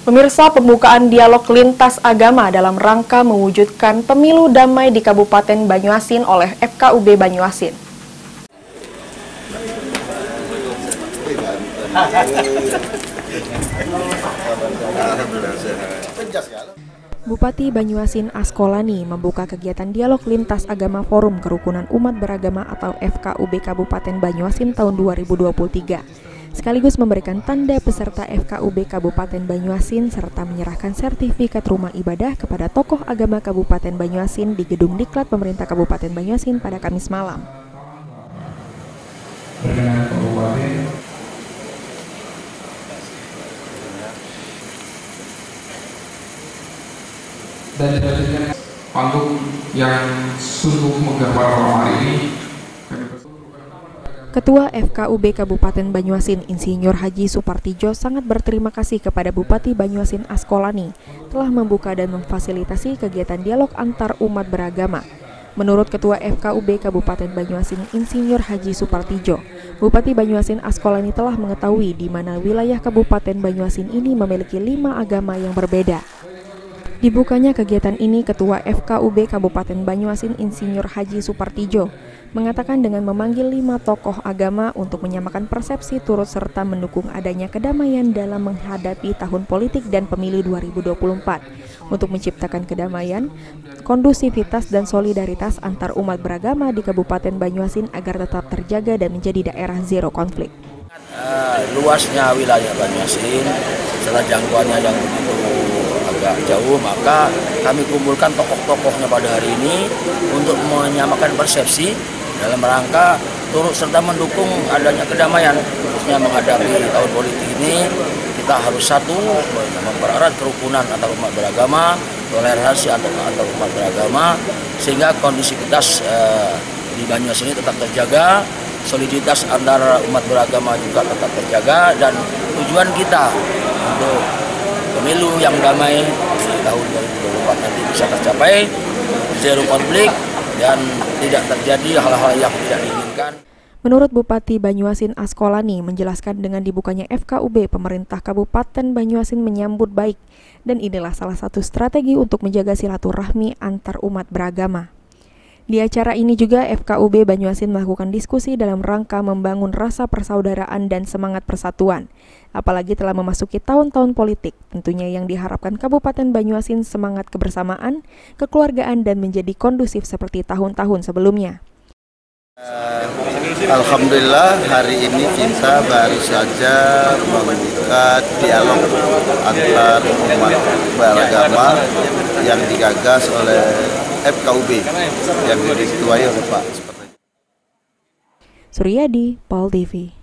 Pemirsa, pembukaan dialog lintas agama dalam rangka mewujudkan pemilu damai di Kabupaten Banyuasin oleh FKUB Banyuasin. Bupati Banyuasin Askolani membuka kegiatan dialog lintas agama Forum Kerukunan Umat Beragama atau FKUB Kabupaten Banyuasin tahun 2023. Sekaligus memberikan tanda peserta FKUB Kabupaten Banyuasin serta menyerahkan sertifikat rumah ibadah kepada tokoh agama Kabupaten Banyuasin di Gedung Diklat Pemerintah Kabupaten Banyuasin pada Kamis malam. Dan dijadikan panggung yang sungguh megah pada malam hari ini. Ketua FKUB Kabupaten Banyuasin Insinyur Haji Supartijo sangat berterima kasih kepada Bupati Banyuasin Askolani telah membuka dan memfasilitasi kegiatan dialog antar umat beragama. Menurut Ketua FKUB Kabupaten Banyuasin Insinyur Haji Supartijo, Bupati Banyuasin Askolani telah mengetahui di mana wilayah Kabupaten Banyuasin ini memiliki 5 agama yang berbeda. Dibukanya kegiatan ini, Ketua FKUB Kabupaten Banyuasin Insinyur Haji Supartijo mengatakan dengan memanggil 5 tokoh agama untuk menyamakan persepsi turut serta mendukung adanya kedamaian dalam menghadapi tahun politik dan pemilu 2024 untuk menciptakan kedamaian, kondusivitas dan solidaritas antar umat beragama di Kabupaten Banyuasin agar tetap terjaga dan menjadi daerah zero konflik. Luasnya wilayah Banyuasin, setelah jangkauannya yang begitu agak jauh, maka kami kumpulkan tokoh-tokohnya pada hari ini untuk menyamakan persepsi dalam rangka turut serta mendukung adanya kedamaian, khususnya menghadapi tahun politik ini. Kita harus satu, mempererat kerukunan antar umat beragama, toleransi antar umat beragama, sehingga kondisivitas di Banyuasin ini tetap terjaga, soliditas antar umat beragama juga tetap terjaga, dan tujuan kita untuk pemilu yang damai di tahun 2024 nanti bisa tercapai, zero konflik, dan tidak terjadi hal-hal yang tidak diinginkan. Menurut Bupati Banyuasin Askolani menjelaskan dengan dibukanya FKUB, pemerintah Kabupaten Banyuasin menyambut baik dan inilah salah satu strategi untuk menjaga silaturahmi antar umat beragama. Di acara ini juga FKUB Banyuasin melakukan diskusi dalam rangka membangun rasa persaudaraan dan semangat persatuan. Apalagi telah memasuki tahun-tahun politik, tentunya yang diharapkan Kabupaten Banyuasin semangat kebersamaan, kekeluargaan dan menjadi kondusif seperti tahun-tahun sebelumnya. Alhamdulillah hari ini kita baru saja membuka dialog antar umat beragama yang digagas oleh FKUB yang diketuai oleh Pak Suryadi, Pol TV.